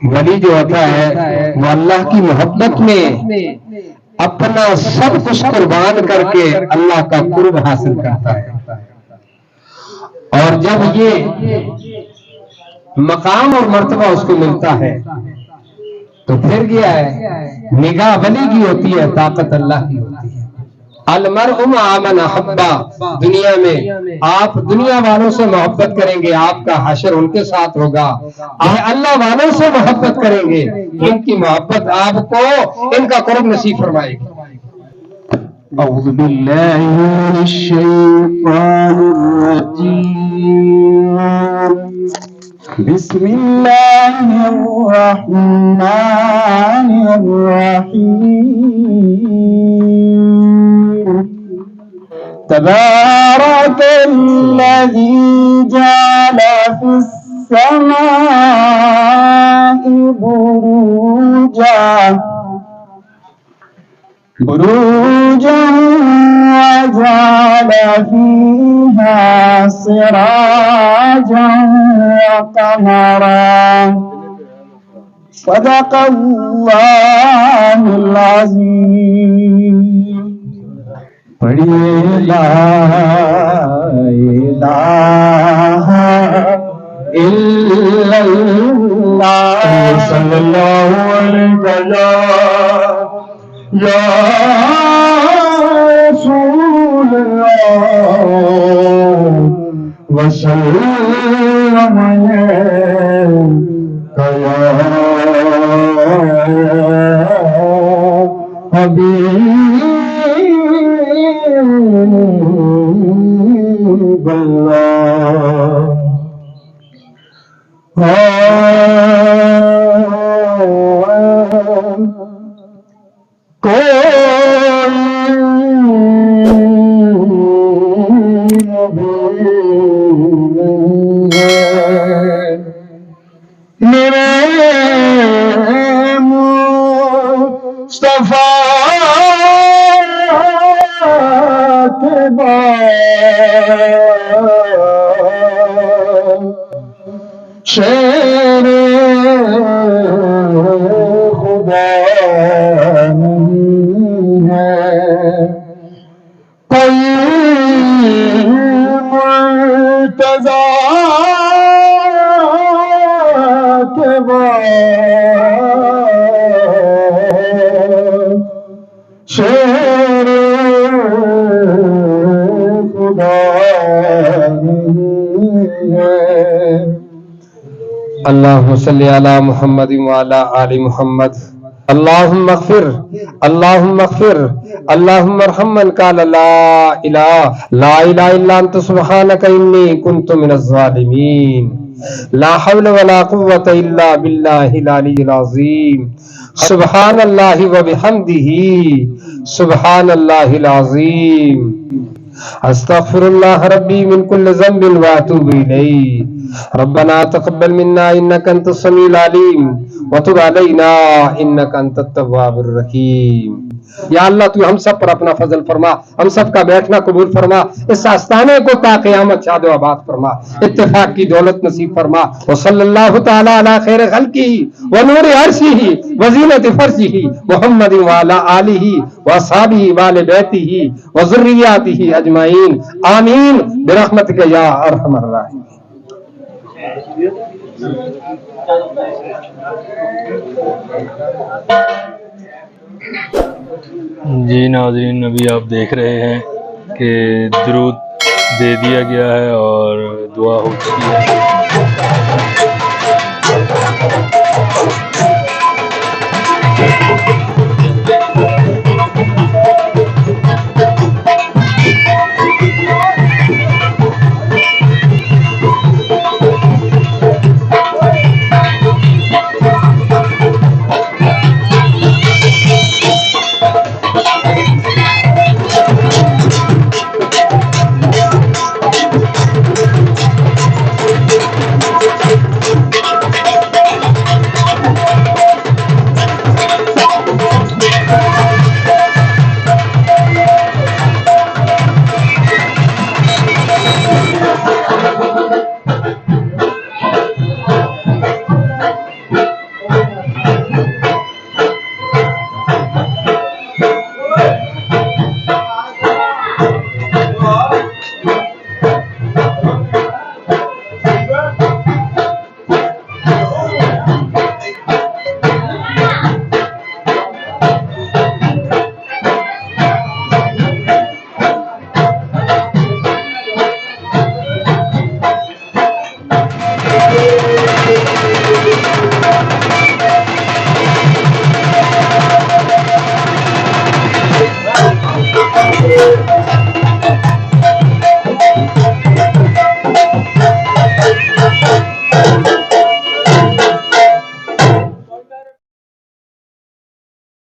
वली जो होता है वो अल्लाह की मोहब्बत में अपना सब कुछ कुर्बान करके अल्लाह का कुर्ब हासिल करता है। और जब ये मकाम और मर्तबा उसको मिलता है तो फिर क्या है, निगाह वली की होती है, ताकत अल्लाह की होती है। अलमरउ मअ मन अहब्बा, दुनिया में आप दुनिया वालों से मोहब्बत करेंगे, आपका हशर उनके साथ होगा। अल्लाह वालों से मोहब्बत करेंगे, इनकी मोहब्बत आपको इनका कुर्ब नसीब फरमाएगी। अऊज़ु बिल्लाहि मिनश शैतानिर रजीम। बिस्मिल्लाहिर रहमानिर रहीम। तबारकल्लज़ी जअल फिस समाइ बुरूजन वजअल फीहा सिराजन वक़मरा। सदक़ल्लाहुल अज़ीम। पढ़िए ला इलाहा इल्लल्लाह सल्लल्लाहु अलैहि वसल्लम या रसूलल्लाह वसल्लम या हबीबल्लाह। मेरे मुस्तफा के बाद शेरे खुदा नहीं है कोई मुर्तज़ा के बाद शेरे खुदा नहीं है। अल्लाहुम्मा सल्लि अला मुहम्मद व अला आलि मुहम्मद। अल्लाहुम्मा अग़फ़िर अल्लाहुम्मा अग़फ़िर अल्लाहुम्मा अरहम मन क़ाल ला इलाहा इल्ला अंता सुब्हानका इन्नी कुन्तु मिनज़ ज़ालिमीन। ला हौला वला कुव्वता इल्ला बिल्लाहिल अलिय्यिल अज़ीम। सुब्हानल्लाहि व बिहम्दिही सुब्हानल्लाहिल अज़ीम। अस्तग़फिरुल्लाह रब्बी मिन कुल्लि ज़ंबिन व अतूबु इलैहि। रब्बना तक़ब्बल मिन्ना इन्नका अंतस समीउल अलीम व तुब अलैना इन्नका अंतत तव्वाबुर रहीम। या अल्लाह तू हम सब पर अपना फजल फरमा, हम सब का बैठना कबूल फरमा, इस आस्ताने को ता क़यामत शादो आबाद फरमा, इत्तिफाक की दौलत नसीब फरमा। व सल्लल्लाहु तआला अला खैर खल्क़िही व नूरि अर्शिही व ज़ीनति फ़र्शिही मुहम्मद व अला आलिही व अस्हाबिही व आलि बैतिही व ज़ुर्रिय्यतिही अजमाइन आमीन बिरहमतिका या अरहमर राहिमीन। जी नाज़रीन, अभी आप देख रहे हैं कि दुरूद दे दिया गया है और दुआ हो चुकी है।